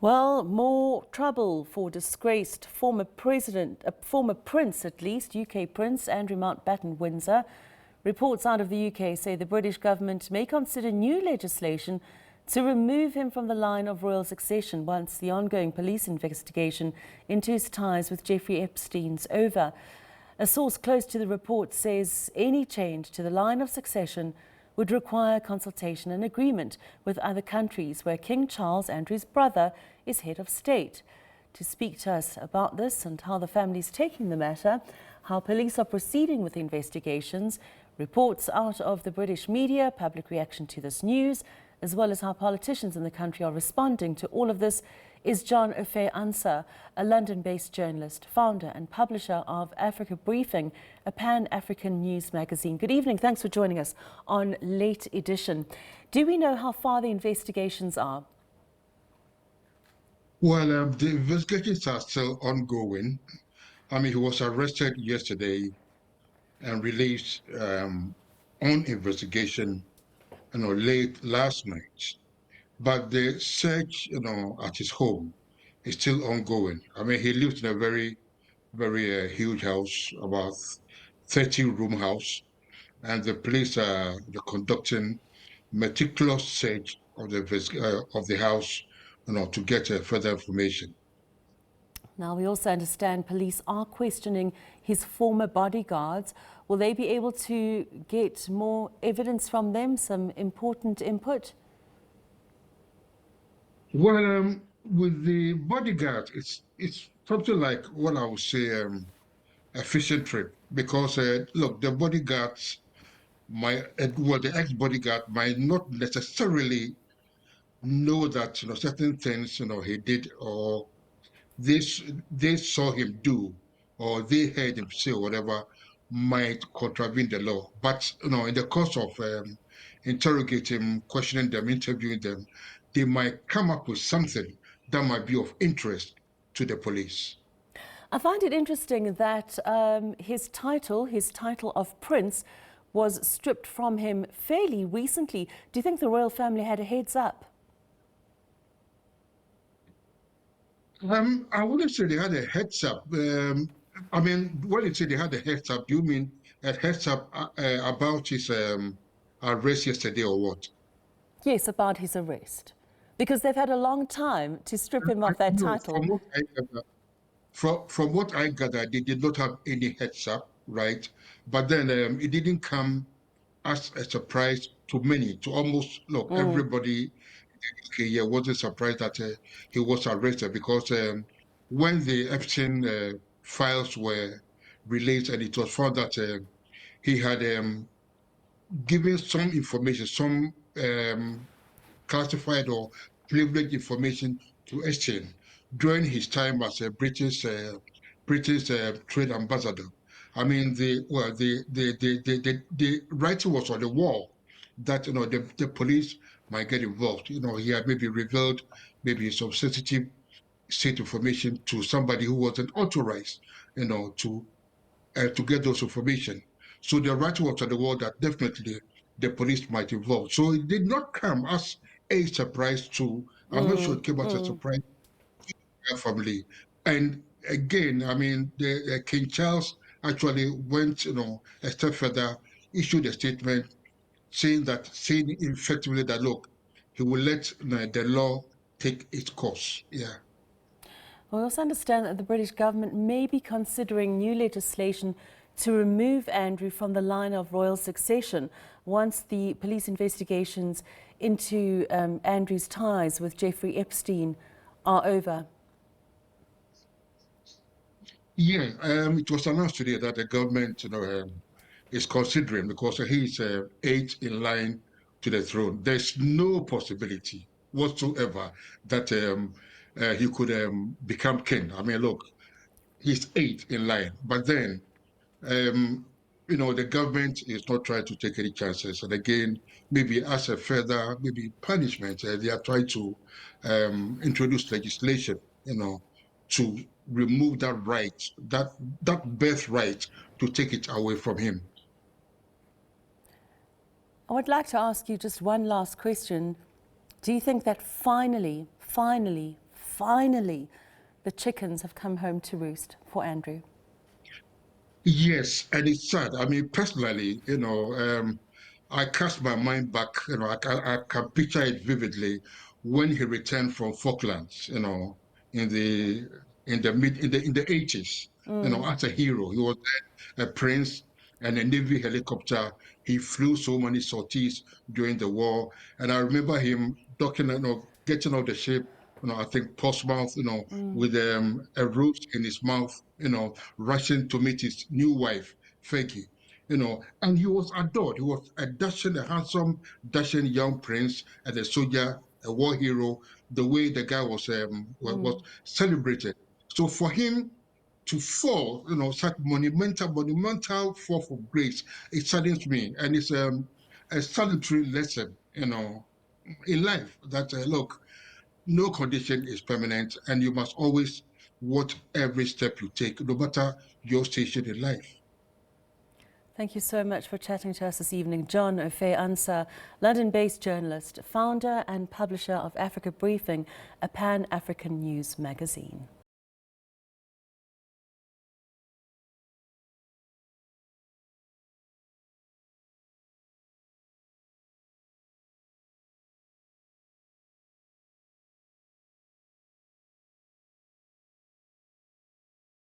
Well, more trouble for disgraced former prince at least, UK Prince Andrew Mountbatten-Windsor. Reports out of the UK say the British government may consider new legislation to remove him from the line of royal succession once the ongoing police investigation into his ties with Jeffrey Epstein's over. A source close to the report says any change to the line of succession would require consultation and agreement with other countries where King Charles, Andrew's brother, is head of state. To speak to us about this and how the family is taking the matter, how police are proceeding with investigations, reports out of the British media, public reaction to this news, as well as how politicians in the country are responding to all of this, is Jon Offei-Ansah, a London-based journalist, founder and publisher of Africa Briefing, a pan-African news magazine. Good evening. Thanks for joining us on Late Edition. Do we know how far the investigations are? Well, the investigations are still ongoing. I mean, he was arrested yesterday and released on investigation, late last night. But the search, at his home is still ongoing. I mean, he lives in a very, very huge house, about 30-room house, and the police are conducting meticulous search of the house, to get further information. Now, we also understand police are questioning his former bodyguards. Will they be able to get more evidence from them, some important input? Well, with the bodyguard, it's something like what I would say a fishing trip because look, the bodyguards the ex-bodyguard might not necessarily know that certain things he did or this they saw him do or they heard him say or whatever might contravene the law. But in the course of interrogating, questioning them, interviewing them, they might come up with something that might be of interest to the police. I find it interesting that his title of Prince, was stripped from him fairly recently. Do you think the royal family had a heads up? I wouldn't say they had a heads up. I mean, when you say they had a heads up, do you mean a heads up about his arrest yesterday or what? Yes, about his arrest. Because they've had a long time to strip him of that No, title. from what I gather, they did not have any heads up, right? But then it didn't come as a surprise to many, to almost look everybody. Okay, yeah, wasn't surprised that he was arrested because when the Epstein files were released and it was found that he had given some information, some classified or privileged information to Epstein during his time as a British trade ambassador. I mean, the writing was on the wall that the police might get involved. He had maybe revealed maybe some sensitive state information to somebody who wasn't authorized, to get those information. So the writing was on the wall that definitely the police might involve. So it did not come as a surprise to. I'm not sure it came as a surprise to the family. And again, I mean, the King Charles actually went, a step further, issued a statement saying effectively that look, he will let the law take its course. Yeah. We also understand that the British government may be considering new legislation to remove Andrew from the line of royal succession once the police investigations into Andrew's ties with Jeffrey Epstein are over. Yeah, it was announced today that the government, is considering because he's eighth in line to the throne. There's no possibility whatsoever that he could become king. I mean, look, he's eighth in line, but then um, the government is not trying to take any chances. And again, maybe as a further maybe punishment, they are trying to introduce legislation, to remove that right, that birthright, to take it away from him. I would like to ask you just one last question. Do you think that finally, finally the chickens have come home to roost for Andrew. Yes, and it's sad. I mean, personally, I cast my mind back. I can picture it vividly when he returned from Falklands. In the in the 80s. As a hero, he was then a prince and a Navy helicopter. He flew so many sorties during the war, and I remember him docking, getting off the ship. I think Portsmouth. With a rose in his mouth. Rushing to meet his new wife, Fergie. And he was adored. He was a handsome, dashing young prince and a soldier, a war hero. The way the guy was celebrated. So for him to fall, such monumental fall of grace, it saddens me, and it's a salutary lesson, in life that look, no condition is permanent, and you must always watch every step you take, no matter your station in life. Thank you so much for chatting to us this evening. Jon Offei-Ansah, London-based journalist, founder and publisher of Africa Briefing, a pan-African news magazine.